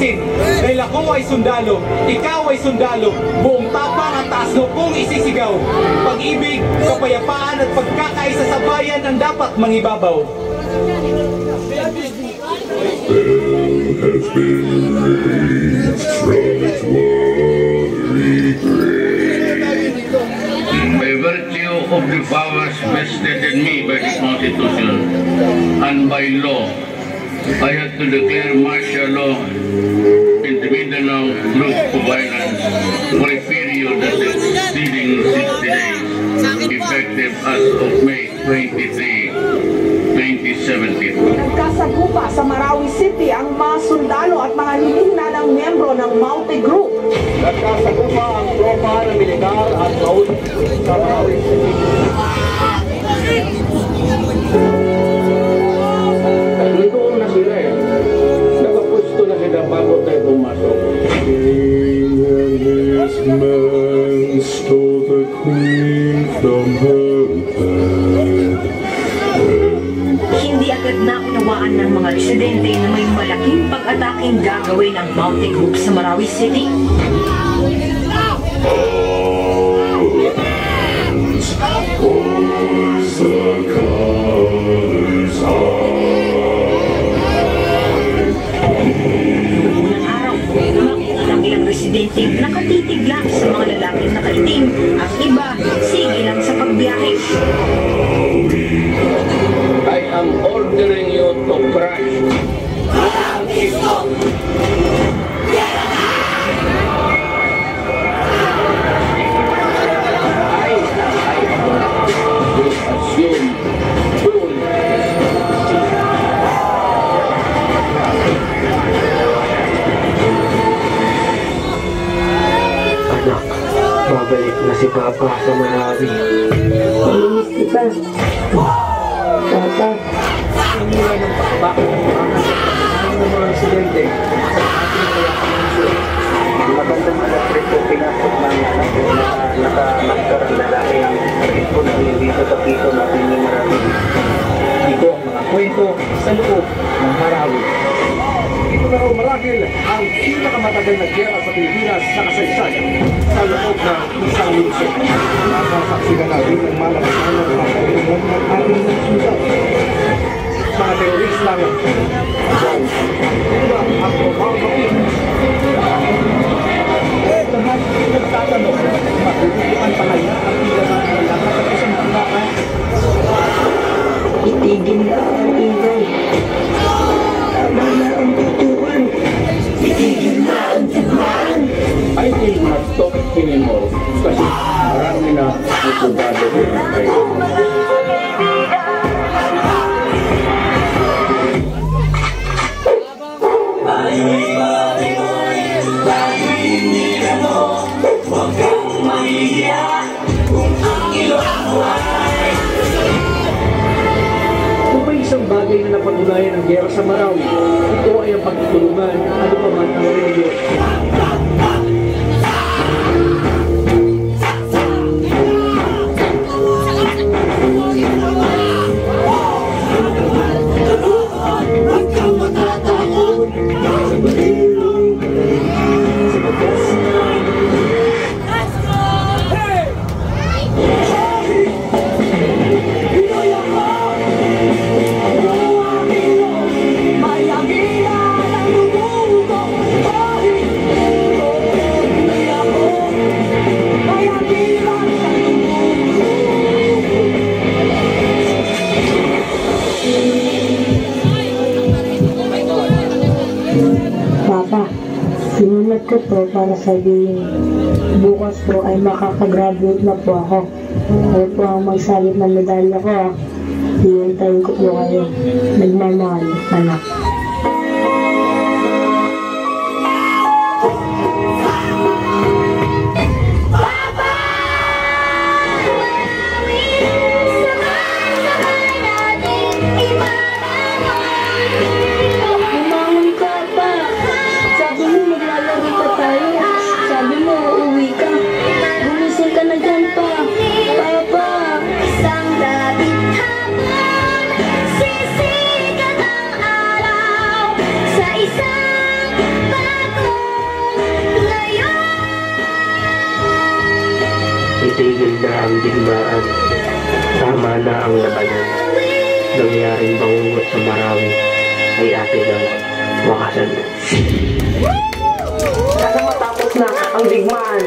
lilinisin. Dahil ako ay sundalo, ikaw ay sundalo, buong tapang at taas kong isisigaw. Pag-ibig, kapayapaan at pagkakaisa sa bayan ang dapat mangibabaw. Has been raised from its watery grave. By virtue of the powers vested in me by the Constitution and by law, I have to declare martial law in the Mindanao Group of Islands for a period that is exceeding 60 days, effective as of May 23, 2017. Nagkasagupa sa Marawi City ang mga sundalo at mga hinihinanang miyembro ng Maute Group. Nagkasagupa ang tropa ng militar at Maute sa Marawi City. Doon na sila eh. Nakapwesto na sila bago tayo pumasok. King and his men stole the queen from her bed. Hindi agad naunawaan ng mga residente na may malaking pag-ataking gagawin ang Maute Group sa Marawi City. Unang araw, makita ng ilang residente nakatitig lang sa mga lalaking nakaitim. Ang iba, sige lang sa pagbiyahe. I am ordering you to crash. Assume full. Anak, babalik na si Papa sa Marawi. Maminis kita. Papa. Mula ng pakbak ng mga residente sa ating kaya-kamansin. Magandang alas rin po pinasok ng anak ko na nakamaktarang lalaki ang rin po na dito sa piso natin yung Marawi. Ito ang mga kwento sa loob ng Marawi. Ito na raw marahil ang pinakamatagal na giyera sa Pilipinas sa kasaysayan sa loob ng isang lungsod. Nasasaksigan natin ng malakasan ng mga kailangan ng ating lungsod. Mga teroristang ang pumapapin. Lahat nagtatanong, matutuan pa kaya ang pinaman ng lahat at isang tanggakan? Itigil na ang ingay. Tama na ang tutuan. Itigil na ang tibaan. I will not talk anymore kasi marami na natubado ko na kayo. Kung may isang bagay na napatunayan ng giyera sa Marawi, ito ay ang pagtutulungan ano pa man ang reliyon. Papa, sinunod ko to para sabihin, bukas po ay makakagraduate na po ako. Kayo po ang magsalit ng medalya ko ah. Hihintayin ko po kayo. Nagmamahal, anak. Sisikat ang araw. Itigil na ang digmaan. Tama na ang labanan. Nangyaring bangungot sa Marawi ay atin ang wakasan. Sana matapos na ang digmaan.